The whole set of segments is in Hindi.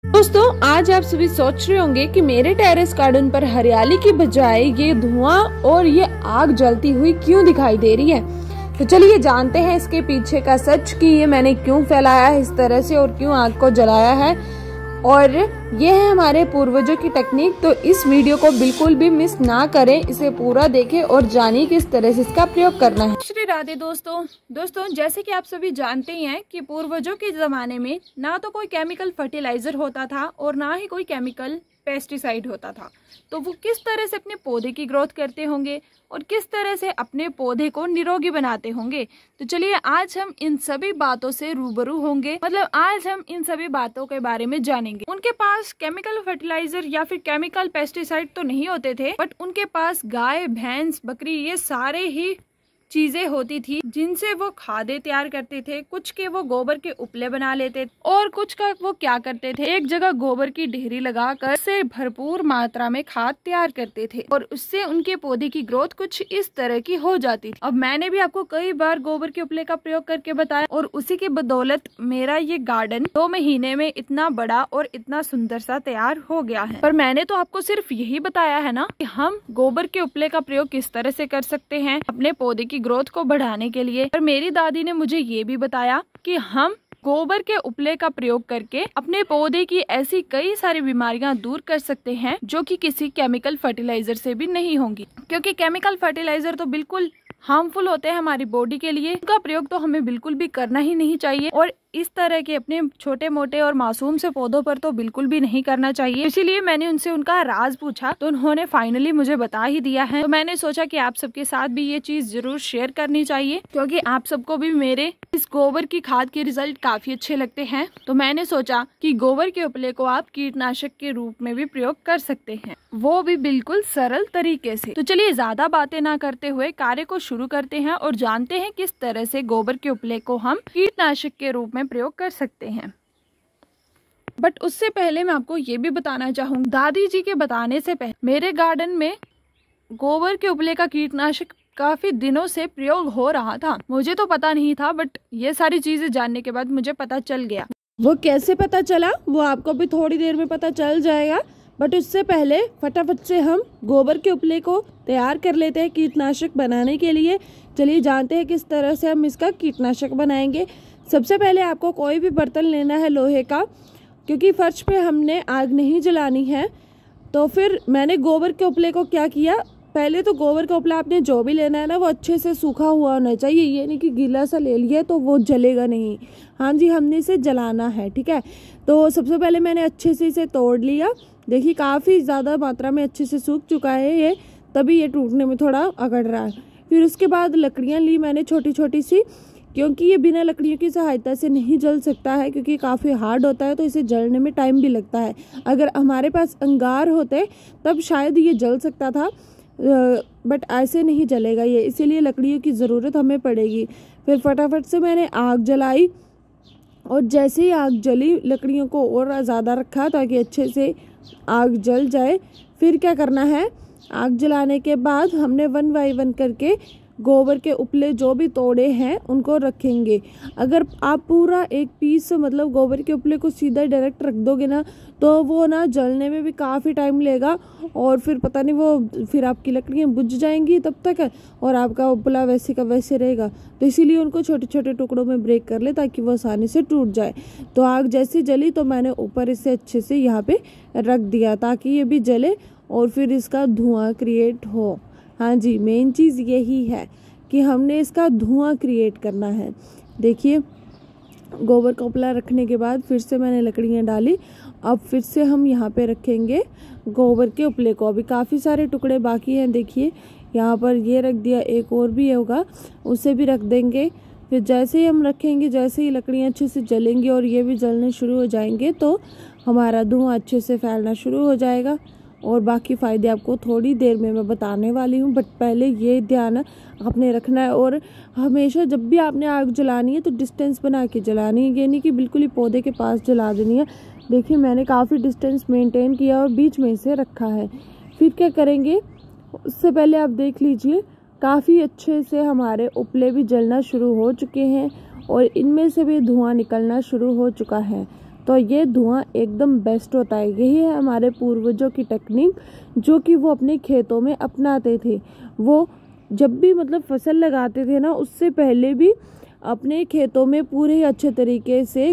दोस्तों, आज आप सभी सोच रहे होंगे कि मेरे टेरेस गार्डन पर हरियाली की बजाय ये धुआं और ये आग जलती हुई क्यों दिखाई दे रही है। तो चलिए जानते हैं इसके पीछे का सच कि ये मैंने क्यों फैलाया है इस तरह से और क्यों आग को जलाया है। और ये है हमारे पूर्वजों की टेक्निक। तो इस वीडियो को बिल्कुल भी मिस ना करें, इसे पूरा देखें और जानिए किस तरह से इसका प्रयोग करना है। श्री राधे दोस्तों, जैसे कि आप सभी जानते ही हैं कि पूर्वजों के ज़माने में ना तो कोई केमिकल फर्टिलाइज़र होता था और ना ही कोई केमिकल पेस्टिसाइड होता था। तो वो किस तरह से अपने पौधे की ग्रोथ करते होंगे और किस तरह से अपने पौधे को निरोगी बनाते होंगे। तो चलिए आज हम इन सभी बातों से रूबरू होंगे, मतलब आज हम इन सभी बातों के बारे में जानेंगे। उनके पास केमिकल फर्टिलाइजर या फिर केमिकल पेस्टिसाइड तो नहीं होते थे, बट उनके पास गाय, भैंस, बकरी ये सारे ही चीजें होती थी जिनसे वो खादें तैयार करते थे। कुछ के वो गोबर के उपले बना लेते और कुछ का वो क्या करते थे, एक जगह गोबर की ढेरी लगाकर से भरपूर मात्रा में खाद तैयार करते थे और उससे उनके पौधे की ग्रोथ कुछ इस तरह की हो जाती थी। अब मैंने भी आपको कई बार गोबर के उपले का प्रयोग करके बताया और उसी की बदौलत मेरा ये गार्डन 2 महीने में इतना बड़ा और इतना सुंदर सा तैयार हो गया है। पर मैंने तो आपको सिर्फ यही बताया है ना कि हम गोबर के उपले का प्रयोग किस तरह से कर सकते हैं अपने पौधे की ग्रोथ को बढ़ाने के लिए। और मेरी दादी ने मुझे ये भी बताया कि हम गोबर के उपले का प्रयोग करके अपने पौधे की ऐसी कई सारी बीमारियां दूर कर सकते हैं जो कि किसी केमिकल फर्टिलाइजर से भी नहीं होंगी, क्योंकि केमिकल फर्टिलाइजर तो बिल्कुल हार्मफुल होते हैं हमारी बॉडी के लिए। उनका प्रयोग तो हमें बिल्कुल भी करना ही नहीं चाहिए और इस तरह के अपने छोटे मोटे और मासूम से पौधों पर तो बिल्कुल भी नहीं करना चाहिए। इसीलिए मैंने उनसे उनका राज पूछा तो उन्होंने फाइनली मुझे बता ही दिया है। तो मैंने सोचा कि आप सबके साथ भी ये चीज जरूर शेयर करनी चाहिए, क्योंकि आप सबको भी मेरे इस गोबर की खाद के रिजल्ट काफी अच्छे लगते हैं। तो मैंने सोचा कि गोबर के उपले को आप कीटनाशक के रूप में भी प्रयोग कर सकते हैं, वो भी बिल्कुल सरल तरीके से। तो चलिए ज्यादा बातें ना करते हुए कार्य को शुरू करते हैं और जानते हैं किस तरह से गोबर के उपले को हम कीटनाशक के रूप में प्रयोग कर सकते हैं। बट उससे पहले मैं आपको ये भी बताना चाहूँगी, दादी जी के बताने से पहले मेरे गार्डन में गोबर के उपले का कीटनाशक काफी दिनों से प्रयोग हो रहा था। मुझे तो पता नहीं था, बट ये सारी चीजें जानने के बाद मुझे पता चल गया। वो कैसे पता चला वो आपको भी थोड़ी देर में पता चल जाएगा, बट उससे पहले फटाफट से हम गोबर के उपले को तैयार कर लेते हैं कीटनाशक बनाने के लिए। चलिए जानते हैं किस तरह से हम इसका कीटनाशक बनाएंगे। सबसे पहले आपको कोई भी बर्तन लेना है लोहे का, क्योंकि फर्श पे हमने आग नहीं जलानी है। तो फिर मैंने गोबर के उपले को क्या किया, पहले तो गोबर का उपला आपने जो भी लेना है ना वो अच्छे से सूखा हुआ होना चाहिए। ये नहीं कि गीला सा ले लिया तो वो जलेगा नहीं। हाँ जी, हमने इसे जलाना है, ठीक है। तो सबसे पहले मैंने अच्छे से इसे तोड़ लिया। देखिए काफ़ी ज़्यादा मात्रा में अच्छे से सूख चुका है ये, तभी ये टूटने में थोड़ा अकड़ रहा है। फिर उसके बाद लकड़ियाँ ली मैंने छोटी छोटी सी, क्योंकि ये बिना लकड़ियों की सहायता से नहीं जल सकता है, क्योंकि काफ़ी हार्ड होता है तो इसे जलने में टाइम भी लगता है। अगर हमारे पास अंगार होते तब शायद ये जल सकता था, बट ऐसे नहीं जलेगा ये, इसीलिए लकड़ियों की ज़रूरत हमें पड़ेगी। फिर फटाफट से मैंने आग जलाई और जैसे ही आग जली लकड़ियों को और ज़्यादा रखा ताकि अच्छे से आग जल जाए। फिर क्या करना है, आग जलाने के बाद हमने 1 बाय 1 करके गोबर के उपले जो भी तोड़े हैं उनको रखेंगे। अगर आप पूरा एक पीस मतलब गोबर के उपले को सीधा डायरेक्ट रख दोगे ना तो वो ना जलने में भी काफ़ी टाइम लेगा और फिर पता नहीं वो फिर आपकी लकड़ियाँ बुझ जाएंगी तब तक और आपका उपला वैसे का वैसे रहेगा। तो इसीलिए उनको छोटे छोटे टुकड़ों में ब्रेक कर ले ताकि वो आसानी से टूट जाए। तो आग जैसे जली तो मैंने ऊपर इसे अच्छे से यहाँ पे रख दिया ताकि ये भी जले और फिर इसका धुआं क्रिएट हो। हाँ जी, मेन चीज़ यही है कि हमने इसका धुआं क्रिएट करना है। देखिए गोबर का उपला रखने के बाद फिर से मैंने लकड़ियाँ डाली। अब फिर से हम यहाँ पे रखेंगे गोबर के उपले को। अभी काफ़ी सारे टुकड़े बाकी हैं, देखिए यहाँ पर ये रख दिया, एक और भी होगा उसे भी रख देंगे। फिर जैसे ही हम रखेंगे, जैसे ही लकड़ियाँ अच्छे से जलेंगी और ये भी जलने शुरू हो जाएंगे तो हमारा धुआं अच्छे से फैलना शुरू हो जाएगा। और बाकी फ़ायदे आपको थोड़ी देर में मैं बताने वाली हूँ, बट पहले ये ध्यान आपने रखना है। और हमेशा जब भी आपने आग जलानी है तो डिस्टेंस बना के जलानी है, ये नहीं कि बिल्कुल ही पौधे के पास जला देनी है। देखिए मैंने काफ़ी डिस्टेंस मेंटेन किया और बीच में से रखा है। फिर क्या करेंगे, उससे पहले आप देख लीजिए काफ़ी अच्छे से हमारे उपले भी जलना शुरू हो चुके हैं और इनमें से भी धुआं निकलना शुरू हो चुका है। तो ये धुआं एकदम बेस्ट होता है। यही है हमारे पूर्वजों की टेक्निक जो कि वो अपने खेतों में अपनाते थे। वो जब भी मतलब फसल लगाते थे ना, उससे पहले भी अपने खेतों में पूरे अच्छे तरीके से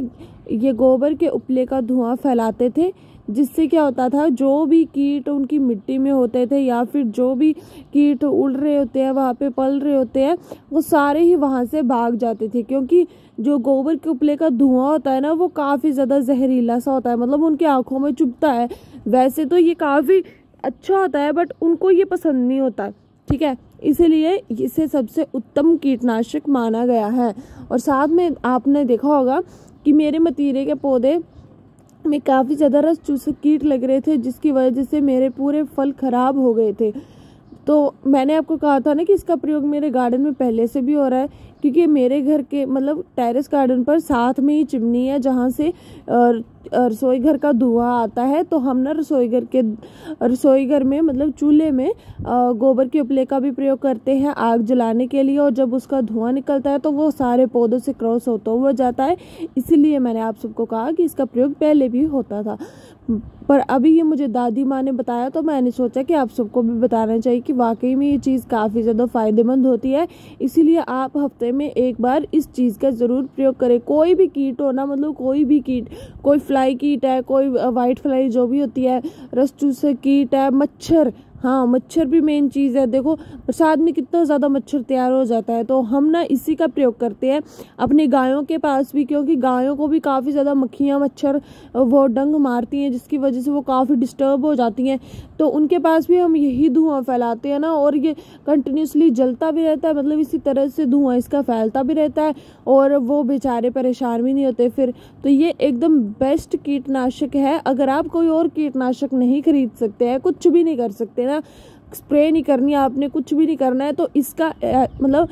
ये गोबर के उपले का धुआं फैलाते थे, जिससे क्या होता था, जो भी कीट उनकी मिट्टी में होते थे या फिर जो भी कीट उड़ रहे होते हैं, वहाँ पे पल रहे होते हैं, वो सारे ही वहाँ से भाग जाते थे। क्योंकि जो गोबर के उपले का धुआं होता है ना, वो काफ़ी ज़्यादा जहरीला सा होता है, मतलब उनकी आँखों में चुभता है। वैसे तो ये काफ़ी अच्छा होता है बट उनको ये पसंद नहीं होता, ठीक है, इसीलिए इसे सबसे उत्तम कीटनाशक माना गया है। और साथ में आपने देखा होगा कि मेरे मतीरे के पौधे में काफ़ी ज़्यादा रस चूसक कीट लग रहे थे, जिसकी वजह से मेरे पूरे फल खराब हो गए थे। तो मैंने आपको कहा था ना कि इसका प्रयोग मेरे गार्डन में पहले से भी हो रहा है, क्योंकि मेरे घर के मतलब टेरेस गार्डन पर साथ में ही चिमनी है जहाँ से रसोई घर का धुआं आता है। तो हम ना रसोई घर में मतलब चूल्हे में गोबर के उपले का भी प्रयोग करते हैं आग जलाने के लिए, और जब उसका धुआं निकलता है तो वो सारे पौधों से क्रॉस होता हुआ जाता है। इसीलिए मैंने आप सबको कहा कि इसका प्रयोग पहले भी होता था, पर अभी ये मुझे दादी माँ ने बताया तो मैंने सोचा कि आप सबको भी बताना चाहिए कि वाकई में ये चीज़ काफ़ी ज़्यादा फ़ायदेमंद होती है। इसीलिए आप हफ्ते में एक बार इस चीज़ का ज़रूर प्रयोग करें। कोई भी कीट हो ना, मतलब कोई भी कीट, कोई फ्लाई कीट है, कोई वाइट फ्लाई जो भी होती है, रस चूसक कीट है, मच्छर, हाँ मच्छर भी मेन चीज़ है। देखो बरसात में कितना ज़्यादा मच्छर तैयार हो जाता है, तो हम ना इसी का प्रयोग करते हैं अपनी गायों के पास भी, क्योंकि गायों को भी काफ़ी ज़्यादा मक्खियाँ मच्छर वो डंग मारती हैं, जिसकी वजह से वो काफ़ी डिस्टर्ब हो जाती हैं। तो उनके पास भी हम यही धुआं फैलाते हैं ना, और ये कंटिन्यूसली जलता भी रहता है, मतलब इसी तरह से धुआं इसका फैलता भी रहता है और वो बेचारे परेशान भी नहीं होते फिर। तो ये एकदम बेस्ट कीटनाशक है। अगर आप कोई और कीटनाशक नहीं खरीद सकते हैं, कुछ भी नहीं कर सकते ना, स्प्रे नहीं करनी है आपने, कुछ भी नहीं करना है, तो इसका मतलब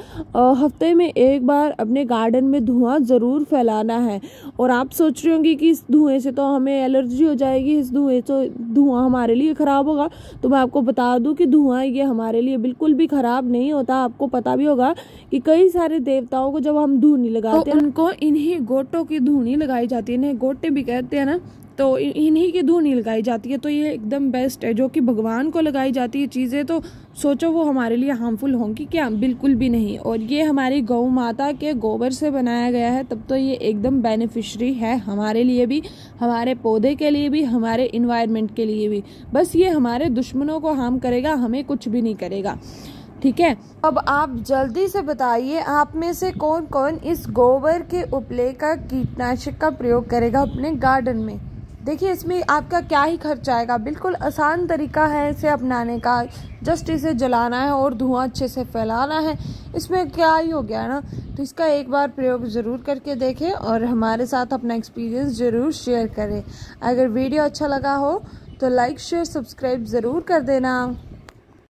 हफ्ते में एक बार अपने गार्डन में धुआं ज़रूर फैलाना है। और आप सोच रहे होंगे कि इस धुएं से तो हमें एलर्जी हो जाएगी, इस धुएं से धुआं हमारे लिए ख़राब होगा। तो मैं आपको बता दूं कि धुआं ये हमारे लिए बिल्कुल भी ख़राब नहीं होता। आपको पता भी होगा कि कई सारे देवताओं को जब हम धूनी लगाते हैं, उनको इन्हीं गोटों की धूनी लगाई जाती है, इन्हें गोटे भी कहते हैं ना, तो इन्हीं की धूनी लगाई जाती है। तो ये एकदम बेस्ट है। जो कि भगवान को लगाई जाती है चीज़ें, तो सोचो वो हमारे लिए हार्मफुल होंगी क्या? बिल्कुल भी नहीं। और ये हमारी गौ माता के गोबर से बनाया गया है, तब तो ये एकदम बेनिफिशरी है हमारे लिए भी, हमारे पौधे के लिए भी, हमारे इन्वायरमेंट के लिए भी। बस ये हमारे दुश्मनों को हार्म करेगा, हमें कुछ भी नहीं करेगा, ठीक है। अब आप जल्दी से बताइए, आप में से कौन कौन इस गोबर के उपले का कीटनाशक का प्रयोग करेगा अपने गार्डन में? देखिए इसमें आपका क्या ही खर्च आएगा, बिल्कुल आसान तरीका है इसे अपनाने का। जस्ट इसे जलाना है और धुआं अच्छे से फैलाना है, इसमें क्या ही हो गया ना। तो इसका एक बार प्रयोग ज़रूर करके देखें और हमारे साथ अपना एक्सपीरियंस ज़रूर शेयर करें। अगर वीडियो अच्छा लगा हो तो लाइक शेयर सब्सक्राइब ज़रूर कर देना।